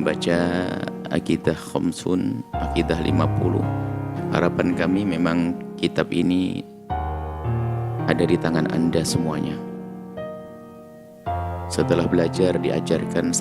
Baca Aqidah Khamsun, Aqidah 50. Harapan kami memang kitab ini ada di tangan Anda semuanya. Setelah belajar diajarkan,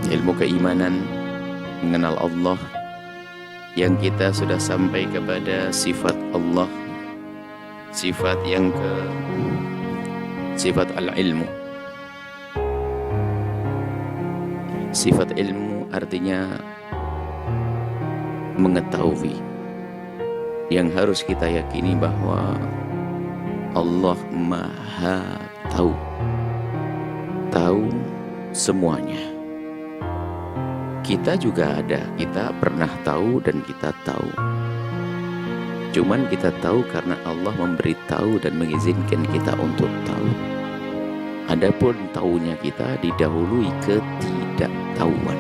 ilmu keimanan, mengenal Allah, yang kita sudah sampai kepada sifat Allah, sifat yang sifat al-ilmu. Sifat ilmu artinya mengetahui. Yang harus kita yakini bahwa Allah Maha Tahu, tahu semuanya. Kita juga ada, kita pernah tahu dan kita tahu. Cuman kita tahu karena Allah memberitahu dan mengizinkan kita untuk tahu. Adapun tahunya kita didahului ketidaktahuan.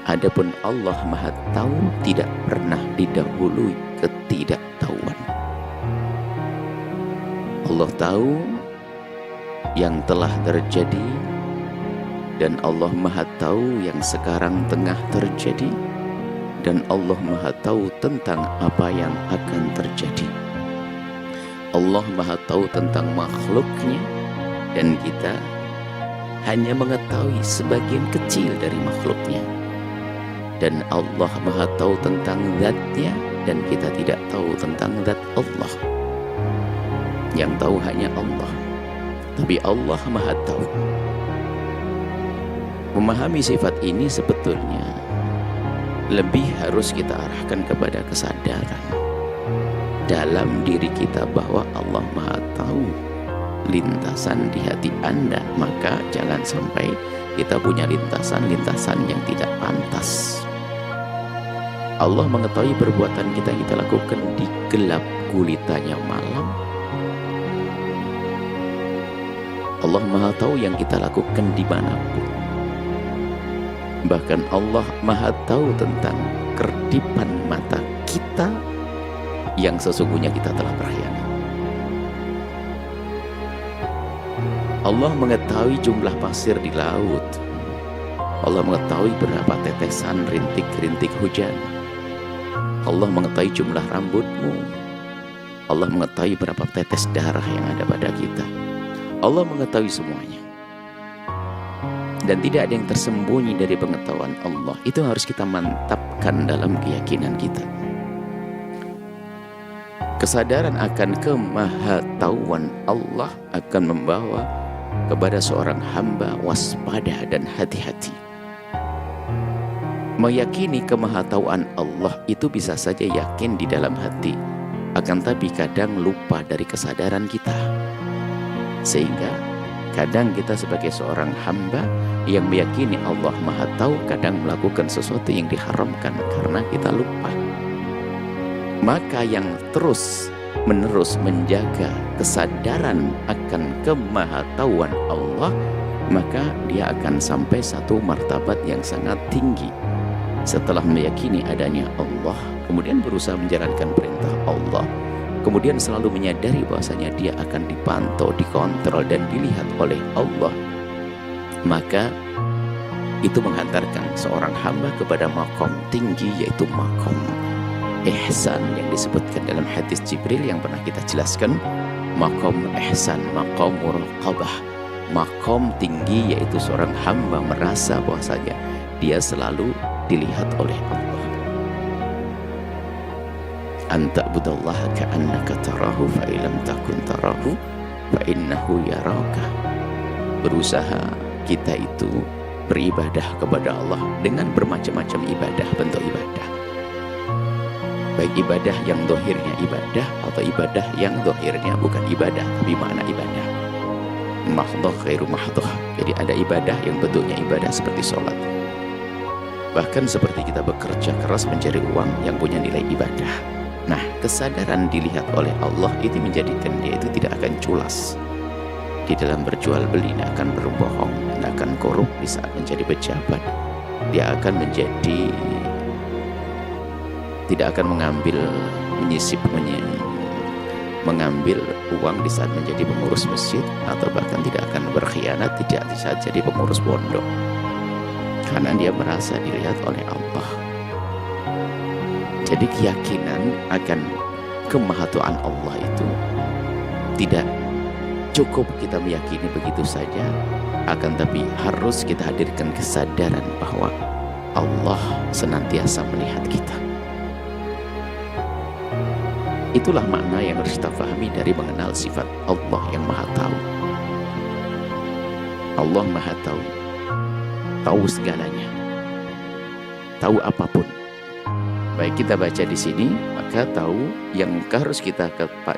Adapun Allah Maha Tahu tidak pernah didahului ketidaktahuan. Allah tahu yang telah terjadi dan Allah Maha Tahu yang sekarang tengah terjadi, dan Allah Maha Tahu tentang apa yang akan terjadi. Allah Maha Tahu tentang makhluknya, dan kita hanya mengetahui sebagian kecil dari makhluknya. Dan Allah Maha Tahu tentang zatnya, dan kita tidak tahu tentang zat Allah. Yang tahu hanya Allah, tapi Allah Maha Tahu. Memahami sifat ini sebetulnya lebih harus kita arahkan kepada kesadaran dalam diri kita bahwa Allah Maha Tahu lintasan di hati Anda. Maka jangan sampai kita punya lintasan-lintasan yang tidak pantas. Allah mengetahui perbuatan kita lakukan di gelap gulitanya malam. Allah Maha Tahu yang kita lakukan dimanapun. Bahkan Allah Maha Tahu tentang kerdipan mata kita yang sesungguhnya kita telah berkhianat. Allah mengetahui jumlah pasir di laut. Allah mengetahui berapa tetesan rintik-rintik hujan. Allah mengetahui jumlah rambutmu. Allah mengetahui berapa tetes darah yang ada pada kita. Allah mengetahui semuanya. Dan tidak ada yang tersembunyi dari pengetahuan Allah. Itu harus kita mantapkan dalam keyakinan kita. Kesadaran akan kemahatauan Allah akan membawa kepada seorang hamba waspada dan hati-hati. Meyakini kemahatauan Allah itu bisa saja yakin di dalam hati, akan tapi kadang lupa dari kesadaran kita. Sehingga kadang kita sebagai seorang hamba yang meyakini Allah Maha Tahu kadang melakukan sesuatu yang diharamkan karena kita lupa. Maka yang terus menerus menjaga kesadaran akan kemahatauan Allah, maka dia akan sampai satu martabat yang sangat tinggi. Setelah meyakini adanya Allah, kemudian berusaha menjalankan perintah Allah, kemudian selalu menyadari bahwasanya dia akan dipantau, dikontrol dan dilihat oleh Allah. Maka itu menghantarkan seorang hamba kepada makom tinggi, yaitu makom ihsan yang disebutkan dalam hadis Jibril yang pernah kita jelaskan. Makom ihsan, makom muraqabah, makom tinggi, yaitu seorang hamba merasa bahwasanya dia selalu dilihat oleh Allah. Anta budallaha ka'annaka tarahu fa illam takun tarahu fa innahu yaraka. Berusaha kita itu beribadah kepada Allah dengan bermacam-macam ibadah, bentuk ibadah. Baik ibadah yang dohirnya ibadah atau ibadah yang dohirnya bukan ibadah tapi makna ibadah. Mahdhah khairu mahdhah. Jadi ada ibadah yang bentuknya ibadah seperti sholat. Bahkan seperti kita bekerja keras mencari uang yang punya nilai ibadah. Nah, kesadaran dilihat oleh Allah itu menjadikan dia itu tidak akan culas di dalam berjual beli, tidak akan berbohong, tidak akan korup di saat menjadi pejabat. Dia akan menjadi tidak akan mengambil, menyisip, mengambil uang di saat menjadi pengurus masjid, atau bahkan tidak akan berkhianat tidak di saat jadi pengurus pondok, karena dia merasa dilihat oleh Allah. Jadi keyakinan akan kemahatauan Allah itu tidak cukup kita meyakini begitu saja, akan tapi harus kita hadirkan kesadaran bahwa Allah senantiasa melihat kita. Itulah makna yang harus kita pahami dari mengenal sifat Allah yang Maha Tahu. Allah Maha Tahu, tahu segalanya, tahu apapun. Baik kita baca di sini, maka tahu yang harus kita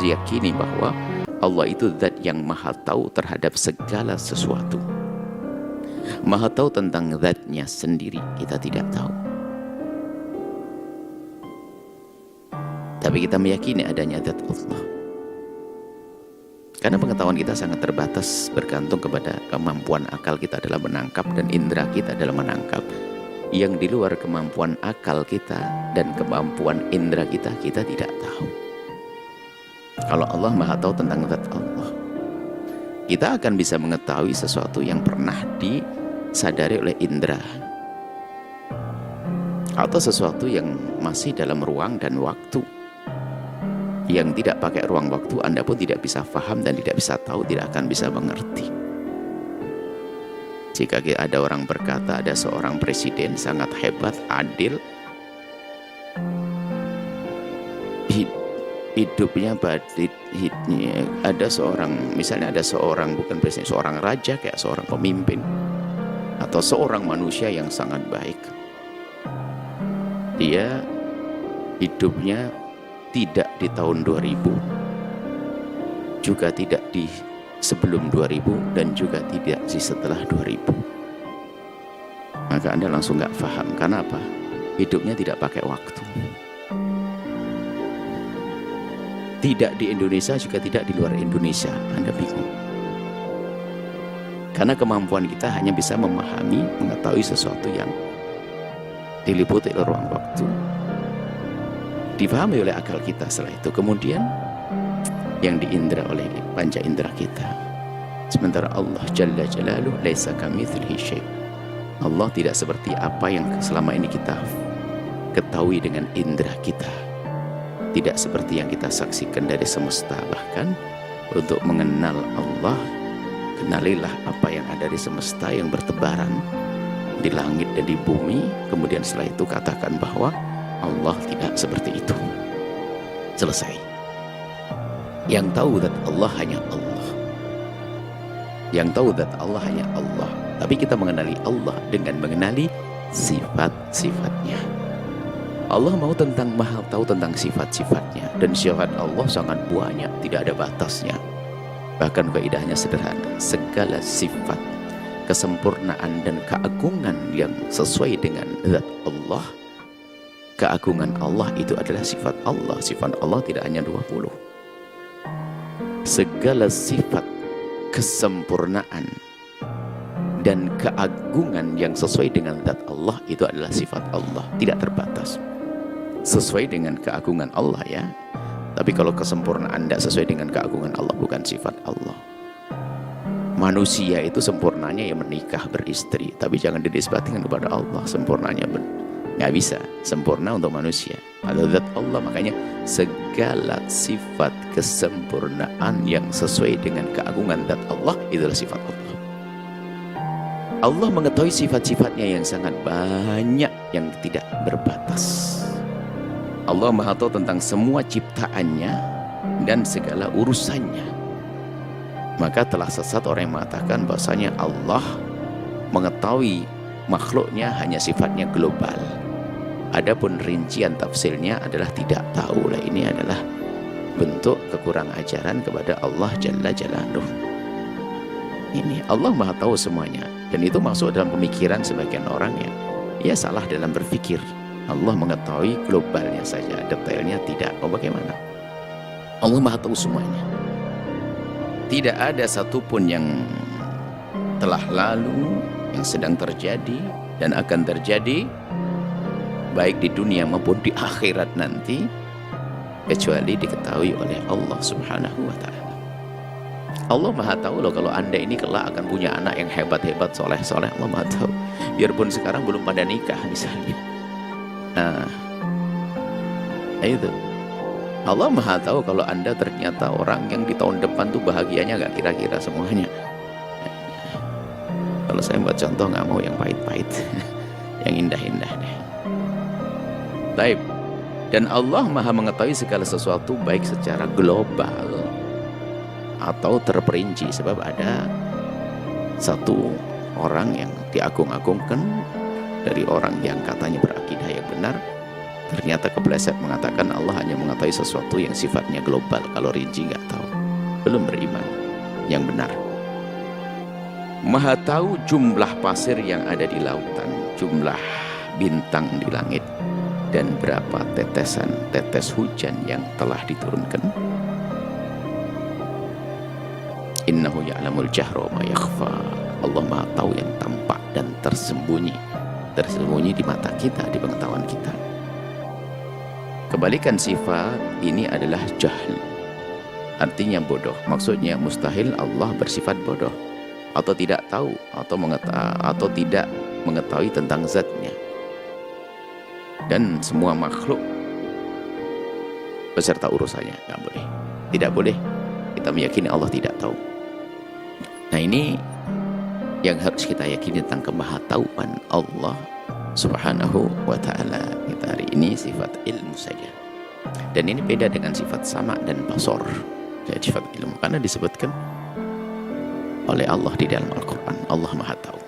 yakini bahwa Allah itu zat yang Maha Tahu terhadap segala sesuatu. Maha tahu tentang zatnya sendiri, kita tidak tahu. Tapi kita meyakini adanya zat Allah. Karena pengetahuan kita sangat terbatas, bergantung kepada kemampuan akal kita dalam menangkap dan indera kita dalam menangkap. Yang di luar kemampuan akal kita dan kemampuan indera kita, kita tidak tahu. Kalau Allah Maha tahu tentang zat Allah, kita akan bisa mengetahui sesuatu yang pernah disadari oleh indera, atau sesuatu yang masih dalam ruang dan waktu. Yang tidak pakai ruang waktu, Anda pun tidak bisa paham dan tidak bisa tahu, tidak akan bisa mengerti. Jika ada orang berkata ada seorang presiden sangat hebat, adil, hidupnya badit, ada seorang, misalnya ada seorang, bukan presiden, seorang raja, kayak seorang pemimpin atau seorang manusia yang sangat baik, dia hidupnya tidak di tahun 2000, juga tidak di sebelum 2000, dan juga tidak di setelah 2000. Maka Anda langsung nggak paham. Karena apa? Hidupnya tidak pakai waktu. Tidak di Indonesia, juga tidak di luar Indonesia. Anda bingung. Karena kemampuan kita hanya bisa memahami, mengetahui sesuatu yang diliputi oleh ruang waktu, dipahami oleh akal kita. Setelah itu kemudian yang diindra oleh panca indera kita. Sementara Allah Jalla Jalaluh laisa kamitslihi syai'. Allah tidak seperti apa yang selama ini kita ketahui dengan indera kita. Tidak seperti yang kita saksikan dari semesta. Bahkan untuk mengenal Allah, kenalilah apa yang ada di semesta yang bertebaran di langit dan di bumi. Kemudian setelah itu katakan bahwa Allah tidak seperti itu. Selesai. Yang tahu zat Allah hanya Allah. Yang tahu zat Allah hanya Allah. Tapi kita mengenali Allah dengan mengenali sifat-sifatnya. Allah mau tentang Maha tahu tentang sifat-sifatnya. Dan sifat Allah sangat banyak, tidak ada batasnya. Bahkan kaidahnya sederhana. Segala sifat, kesempurnaan dan keagungan yang sesuai dengan zat Allah, keagungan Allah itu adalah sifat Allah. Sifat Allah tidak hanya 20. Segala sifat kesempurnaan dan keagungan yang sesuai dengan zat Allah itu adalah sifat Allah, tidak terbatas. Sesuai dengan keagungan Allah ya. Tapi kalau kesempurnaan tidak sesuai dengan keagungan Allah, bukan sifat Allah. Manusia itu sempurnanya ya menikah, beristri, tapi jangan dinisbatkan kepada Allah sempurnanya. Nggak bisa sempurna untuk manusia atau zat Allah. Makanya segala sifat kesempurnaan yang sesuai dengan keagungan zat Allah itulah sifat Allah. Allah mengetahui sifat-sifatnya yang sangat banyak yang tidak berbatas. Allah Maha tahu tentang semua ciptaannya dan segala urusannya. Maka telah sesat orang yang mengatakan bahwasanya Allah mengetahui makhluknya hanya sifatnya global. Adapun rincian tafsirnya adalah tidak tahu. Ini adalah bentuk kekurang ajaran kepada Allah Jalla Jalaluh. Ini Allah Maha tahu semuanya, dan itu masuk dalam pemikiran sebagian orang ya salah dalam berpikir. Allah mengetahui globalnya saja, detailnya tidak. Bagaimana? Allah Maha tahu semuanya. Tidak ada satupun yang telah lalu, yang sedang terjadi dan akan terjadi, baik di dunia maupun di akhirat nanti, kecuali diketahui oleh Allah Subhanahu wa Ta'ala. Allah Maha tahu loh kalau Anda ini kelak akan punya anak yang hebat-hebat, soleh-soleh. Allah Maha tahu. Biarpun sekarang belum pada nikah misalnya. Nah, itu. Allah Maha tahu kalau Anda ternyata orang yang di tahun depan tuh bahagianya gak kira-kira semuanya. Kalau saya buat contoh nggak mau yang pahit-pahit, yang indah-indah deh. Baik. Dan Allah Maha mengetahui segala sesuatu baik secara global atau terperinci, sebab ada satu orang yang diagung-agungkan dari orang yang katanya berakidah yang benar, ternyata kepleset mengatakan Allah hanya mengetahui sesuatu yang sifatnya global, kalau rinci nggak tahu, belum beriman yang benar. Maha tahu jumlah pasir yang ada di lautan, jumlah bintang di langit, dan berapa tetesan tetes hujan yang telah diturunkan. Innahu ya'lamul jahra ma yakhfa. Allah Maha tahu yang tampak dan tersembunyi di mata kita, di pengetahuan kita. Kebalikan sifat ini adalah jahl, artinya bodoh. Maksudnya mustahil Allah bersifat bodoh atau tidak tahu atau tidak mengetahui tentang zatnya. Dan semua makhluk beserta urusannya, nggak boleh, tidak boleh kita meyakini Allah tidak tahu. Nah, ini yang harus kita yakini tentang kemahatauan Allah Subhanahu wa Ta'ala. Kita hari ini sifat ilmu saja, dan ini beda dengan sifat sama dan basor. Jadi sifat ilmu karena disebutkan oleh Allah di dalam Al-Quran, Allah Maha tahu.